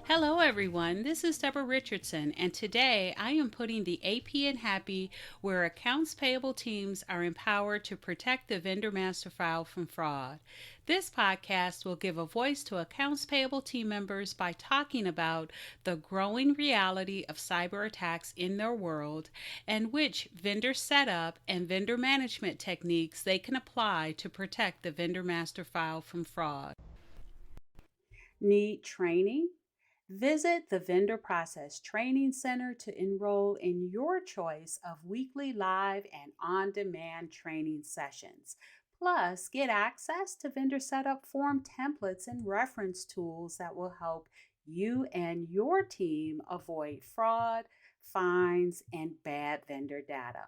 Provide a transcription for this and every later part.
Hello, everyone. This is Deborah Richardson, and today I am putting the AP in Happy where accounts payable teams are empowered to protect the vendor master file from fraud. This podcast will give a voice to accounts payable team members by talking about the growing reality of cyber attacks in their world and which vendor setup and vendor management techniques they can apply to protect the vendor master file from fraud. Need training? Visit the Vendor Process Training Center to enroll in your choice of weekly live and on demand training sessions. Plus, get access to vendor setup form templates and reference tools that will help you and your team avoid fraud, fines, and bad vendor data.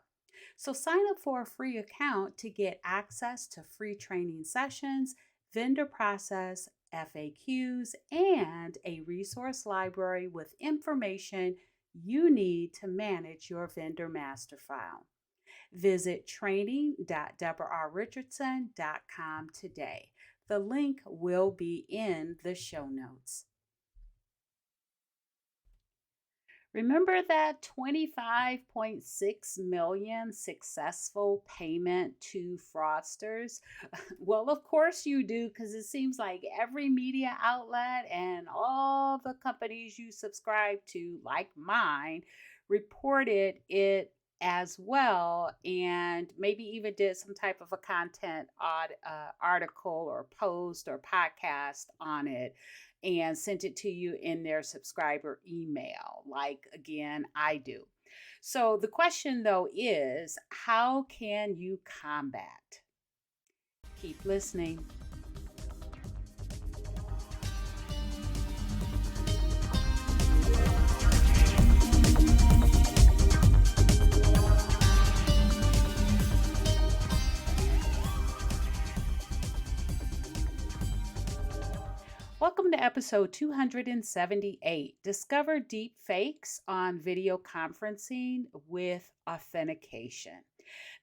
So, sign up for a free account to get access to free training sessions, vendor process FAQs, and a resource library with information you need to manage your vendor master file. Visit training.debrarrichardson.com today. The link will be in the show notes. Remember that 25.6 million successful payment to fraudsters? Well, of course you do, because it seems like every media outlet and all the companies you subscribe to, like mine, reported it as well, and maybe even did some type of a content article or post or podcast on it and sent it to you in their subscriber email, like again, I do. So the question though is, how can you combat? Keep listening. Welcome to episode 278. Discover deepfakes on video conferencing with authentication.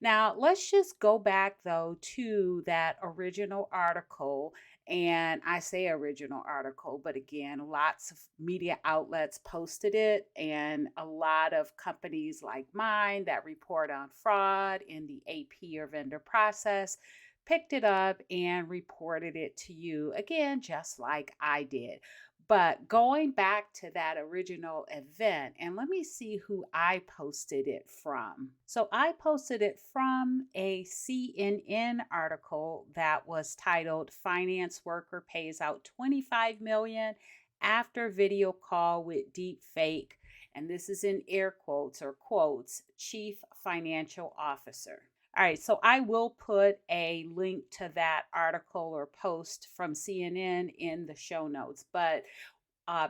Now, let's just go back though to that original article. And I say original article, but again, lots of media outlets posted it, and a lot of companies like mine that report on fraud in the AP or vendor process picked it up and reported it to you again, just like I did. But going back to that original event, and let me see who I posted it from. So I posted it from a CNN article that was titled "Finance Worker Pays Out 25 Million After Video Call with Deepfake." And this is in air quotes or quotes, Chief Financial Officer. All right, so I will put a link to that article or post from CNN in the show notes. But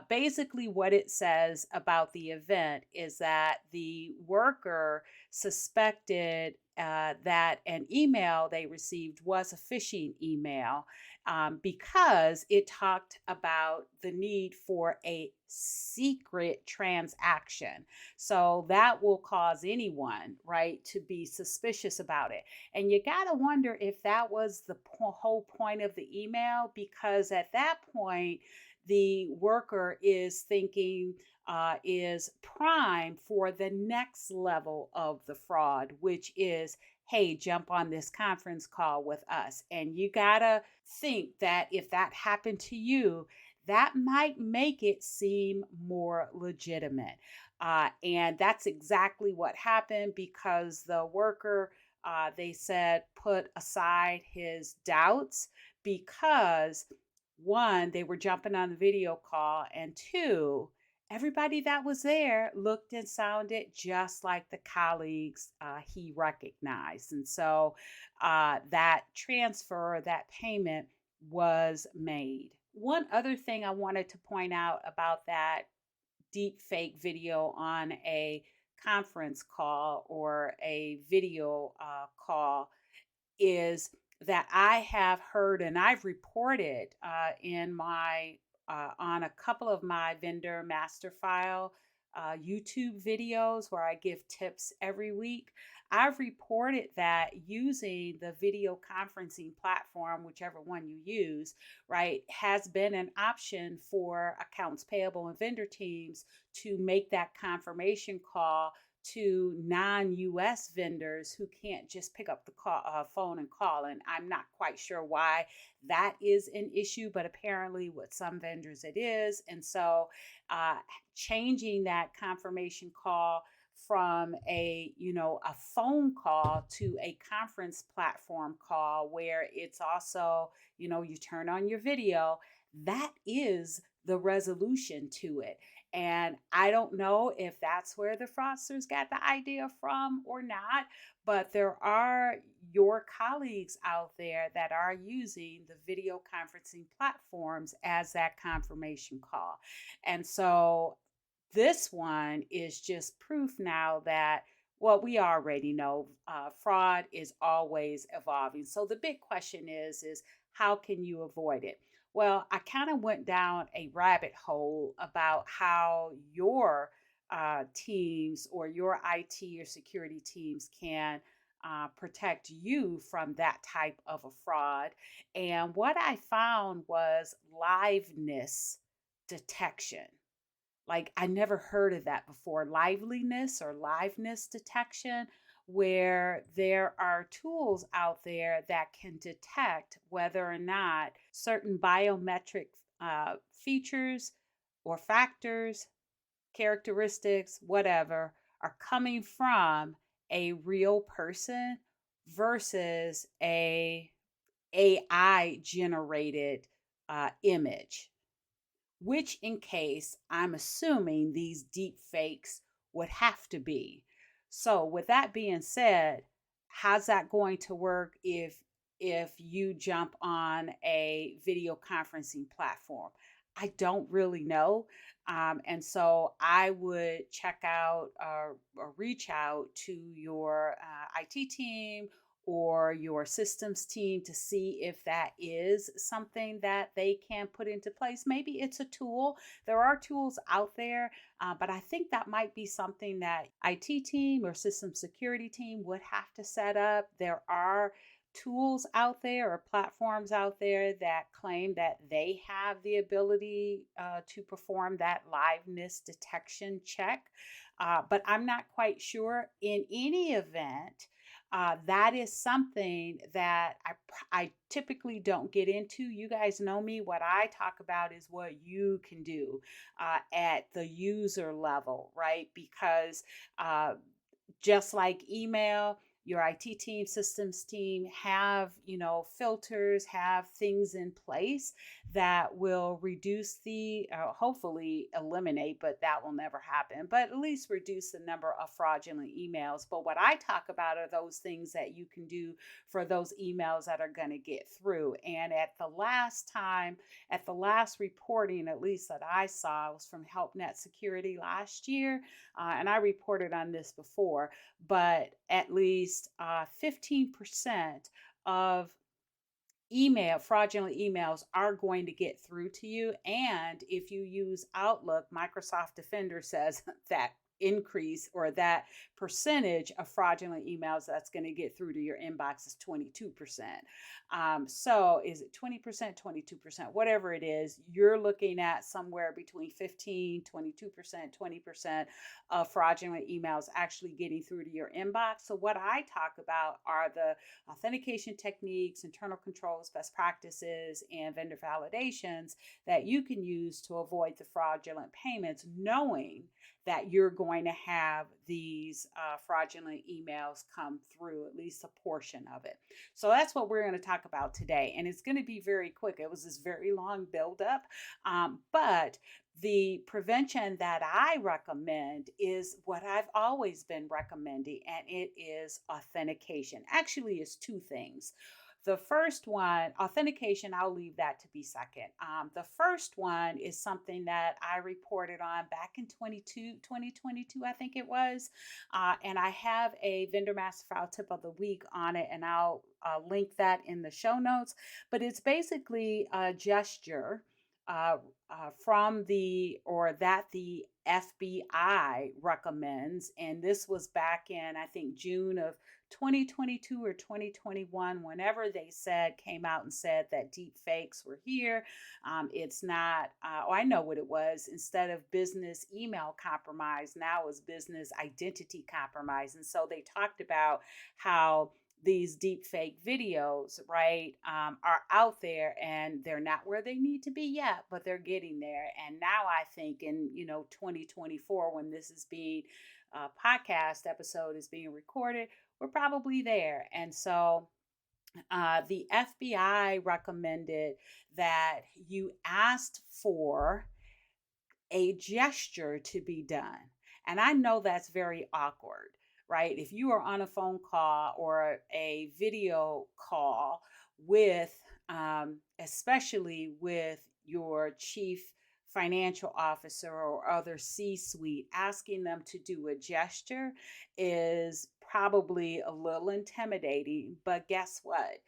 basically, what it says about the event is that the worker suspected that an email they received was a phishing email because it talked about the need for a secret transaction. So that will cause anyone, right, to be suspicious about it. And you got to wonder if that was the whole point of the email, because at that point, the worker is thinking is prime for the next level of the fraud, which is, hey, jump on this conference call with us. And you gotta think that if that happened to you, that might make it seem more legitimate. And that's exactly what happened, because the worker, they said, put aside his doubts because one, they were jumping on the video call, and two, everybody that was there looked and sounded just like the colleagues he recognized. And so that transfer, that payment was made. One other thing I wanted to point out about that deep fake video on a conference call or a video call is that I have heard and I've reported in my on a couple of my vendor master file YouTube videos where I give tips every week. I've reported that using the video conferencing platform, whichever one you use, right, has been an option for accounts payable and vendor teams to make that confirmation call to non-US vendors who can't just pick up the phone and call. And I'm not quite sure why that is an issue, but apparently with some vendors it is. And so uh, changing that confirmation call from a phone call to a conference platform call where it's also, you turn on your video, that is the resolution to it. And I don't know if that's where the fraudsters got the idea from or not, but there are your colleagues out there that are using the video conferencing platforms as that confirmation call. And so this one is just proof now that what we already know, fraud is always evolving. So the big question is how can you avoid it? Well, I kind of went down a rabbit hole about how your teams or your IT or security teams can protect you from that type of a fraud. And what I found was liveness detection. Like, I never heard of that before. Liveliness or liveness detection, where there are tools out there that can detect whether or not certain biometric features or factors, characteristics, whatever, are coming from a real person versus a AI generated image, which in case I'm assuming these deep fakes would have to be. So with that being said, how's that going to work if you jump on a video conferencing platform? I don't really know. And so I would check out or reach out to your IT team or your systems team to see if that is something that they can put into place. Maybe it's a tool. There are tools out there, but I think that might be something that IT team or system security team would have to set up. There are tools out there or platforms out there that claim that they have the ability to perform that liveness detection check, but I'm not quite sure. In any event, that is something that I typically don't get into. You guys know me. What I talk about is what you can do at the user level, right? Because just like email, your IT team, systems team have, filters, have things in place that will reduce the, hopefully eliminate, but that will never happen, but at least reduce the number of fraudulent emails. But what I talk about are those things that you can do for those emails that are going to get through. And at the last reporting, at least that I saw, was from HelpNet Security last year. And I reported on this before, but at least 15% of fraudulent emails are going to get through to you. And if you use Outlook, Microsoft Defender says that increase or that percentage of fraudulent emails that's going to get through to your inbox is 22%. So is it 20%, 22%, whatever it is, you're looking at somewhere between 15, 22%, 20% of fraudulent emails actually getting through to your inbox. So what I talk about are the authentication techniques, internal controls, best practices, and vendor validations that you can use to avoid the fraudulent payments, knowing that you're going to have these fraudulent emails come through, at least a portion of it. So that's what we're going to talk about today. And it's going to be very quick. It was this very long buildup, but the prevention that I recommend is what I've always been recommending, and it is authentication. Actually, it's two things. The first one, authentication, I'll leave that to be second. The first one is something that I reported on back in 2022, I think it was. And I have a Vendor Master File tip of the week on it, and I'll link that in the show notes. But it's basically a gesture uh, from the or that the FBI recommends. And this was back in, I think, June of 2022 or 2021, whenever they came out and said that deep fakes were here. It's not, oh, I know what it was. Instead of business email compromise, now it was business identity compromise. And so they talked about how these deep fake videos, right, are out there and they're not where they need to be yet, but they're getting there. And now I think in 2024, when this is being podcast episode is being recorded, we're probably there. And so the FBI recommended that you asked for a gesture to be done. And I know that's very awkward, right? If you are on a phone call or a video call with, especially with your chief financial officer or other C suite, asking them to do a gesture is probably a little intimidating. But guess what?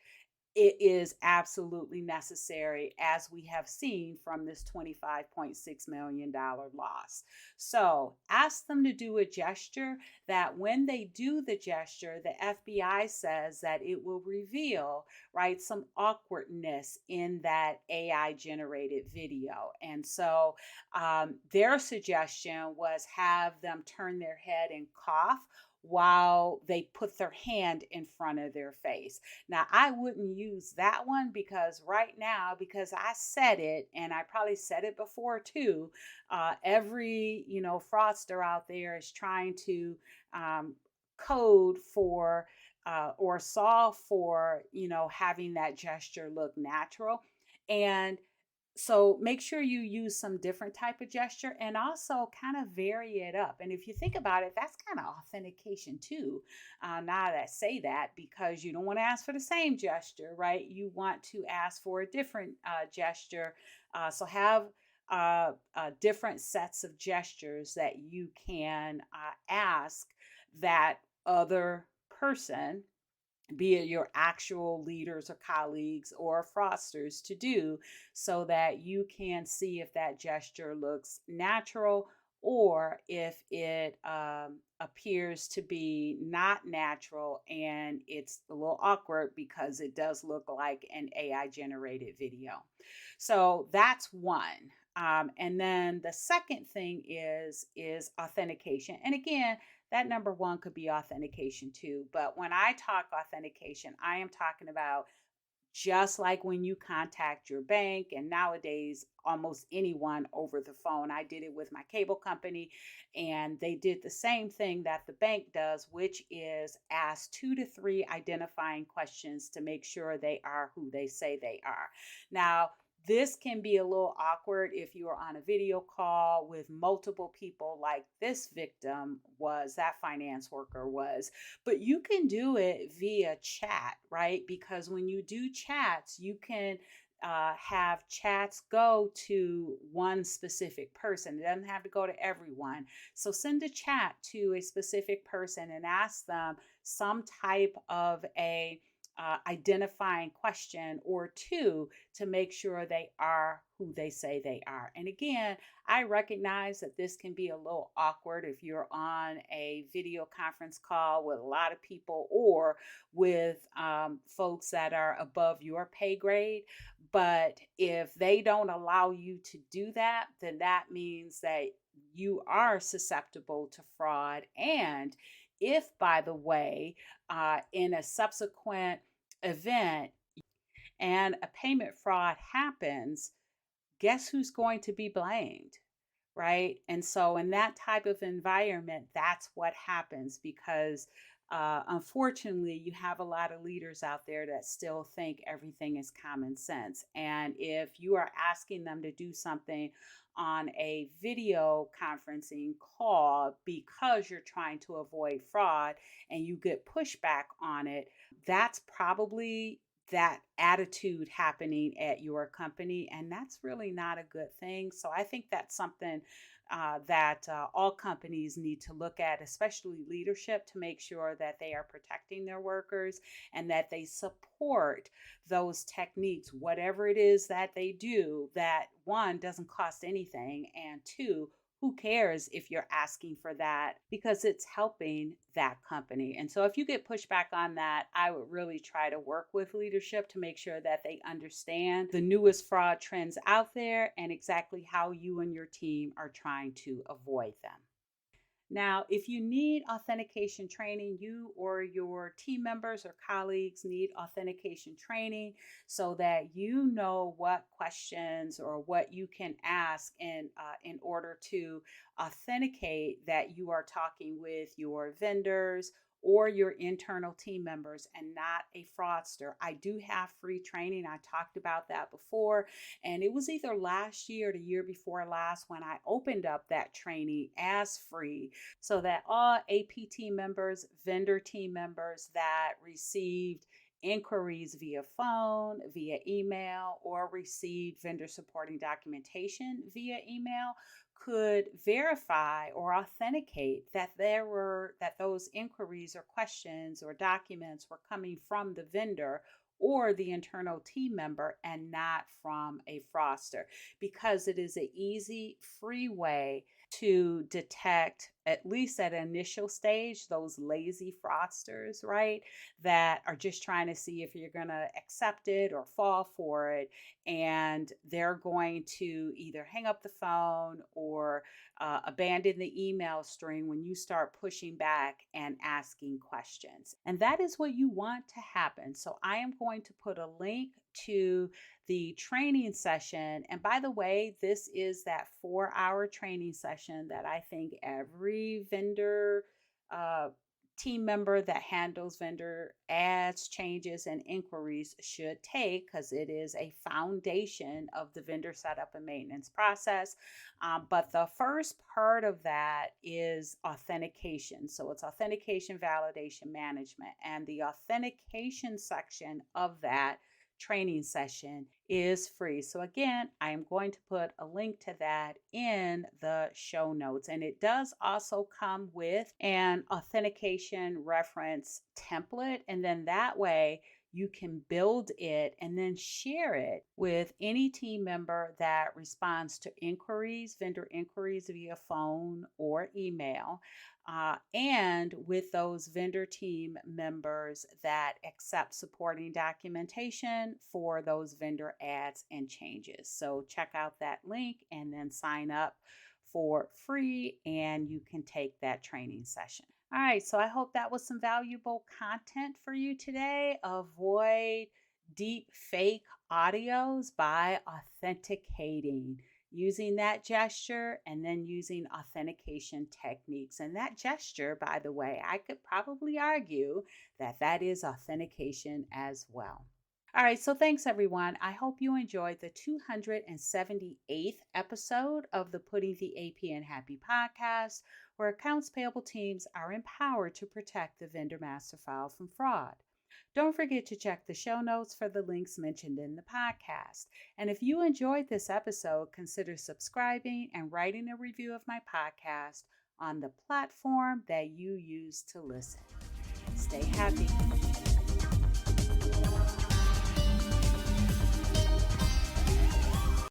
It is absolutely necessary, as we have seen from this $25.6 million loss. So ask them to do a gesture that when they do the gesture, the FBI says that it will reveal, right, some awkwardness in that AI generated video. And so their suggestion was have them turn their head and cough while they put their hand in front of their face. Now, I wouldn't use that one because right now, because I said it, and I probably said it before too, every, fraudster out there is trying to code for or solve for, having that gesture look natural. And so make sure you use some different type of gesture and also kind of vary it up. And if you think about it, that's kind of authentication too. Now that I say that, because you don't want to ask for the same gesture, right? You want to ask for a different gesture. So have different sets of gestures that you can ask that other person, be it your actual leaders or colleagues or fraudsters, to do, so that you can see if that gesture looks natural or if it appears to be not natural and it's a little awkward because it does look like an AI generated video. So that's one. And then the second thing is authentication. And again, that number one could be authentication too. But when I talk authentication, I am talking about just like when you contact your bank, and nowadays almost anyone over the phone. I did it with my cable company, and they did the same thing that the bank does, which is ask 2 to 3 identifying questions to make sure they are who they say they are. Now, this can be a little awkward if you are on a video call with multiple people, like this victim was, that finance worker was, but you can do it via chat, right? Because when you do chats, you can have chats go to one specific person. It doesn't have to go to everyone. So send a chat to a specific person and ask them some type of a identifying question or two to make sure they are who they say they are. And again, I recognize that this can be a little awkward if you're on a video conference call with a lot of people or with folks that are above your pay grade. But if they don't allow you to do that, then that means that you are susceptible to fraud. And if, by the way, in a subsequent event and a payment fraud happens, guess who's going to be blamed? Right? And so, in that type of environment, that's what happens because unfortunately, you have a lot of leaders out there that still think everything is common sense. And if you are asking them to do something on a video conferencing call because you're trying to avoid fraud and you get pushback on it, that's probably that attitude happening at your company, and that's really not a good thing. So I think that's something that all companies need to look at, especially leadership, to make sure that they are protecting their workers and that they support those techniques, whatever it is that they do, that one, doesn't cost anything, and two, who cares if you're asking for that because it's helping that company. And so if you get pushback on that, I would really try to work with leadership to make sure that they understand the newest fraud trends out there and exactly how you and your team are trying to avoid them. Now, if you need authentication training, you or your team members or colleagues need authentication training so that you know what questions or what you can ask in order to authenticate that you are talking with your vendors or your internal team members and not a fraudster. I do have free training. I talked about that before, and it was either last year or the year before last when I opened up that training as free so that all AP team members, vendor team members that received inquiries via phone, via email, or received vendor supporting documentation via email could verify or authenticate that those inquiries or questions or documents were coming from the vendor or the internal team member and not from a fraudster, because it is an easy, free way to detect, at least at an initial stage, those lazy fraudsters, right? That are just trying to see if you're going to accept it or fall for it. And they're going to either hang up the phone or abandon the email string when you start pushing back and asking questions. And that is what you want to happen. So I am going to put a link to the training session. And by the way, this is that 4-hour training session that I think every vendor team member that handles vendor ads, changes, and inquiries should take, because it is a foundation of the vendor setup and maintenance process. But the first part of that is authentication. So it's authentication, validation, management. And the authentication section of that training session is free. So again, I am going to put a link to that in the show notes. And it does also come with an authentication reference template. And then that way you can build it and then share it with any team member that responds to inquiries, vendor inquiries via phone or email. And with those vendor team members that accept supporting documentation for those vendor ads and changes. So check out that link and then sign up for free, and you can take that training session. All right, so I hope that was some valuable content for you today. Avoid deep fake audios by authenticating, using that gesture and then using authentication techniques. And that gesture, by the way, I could probably argue that that is authentication as well. All right, so thanks everyone. I hope you enjoyed the 278th episode of the Putting the AP in Happy podcast, where accounts payable teams are empowered to protect the vendor master file from fraud. Don't forget to check the show notes for the links mentioned in the podcast. And if you enjoyed this episode, consider subscribing and writing a review of my podcast on the platform that you use to listen. Stay happy.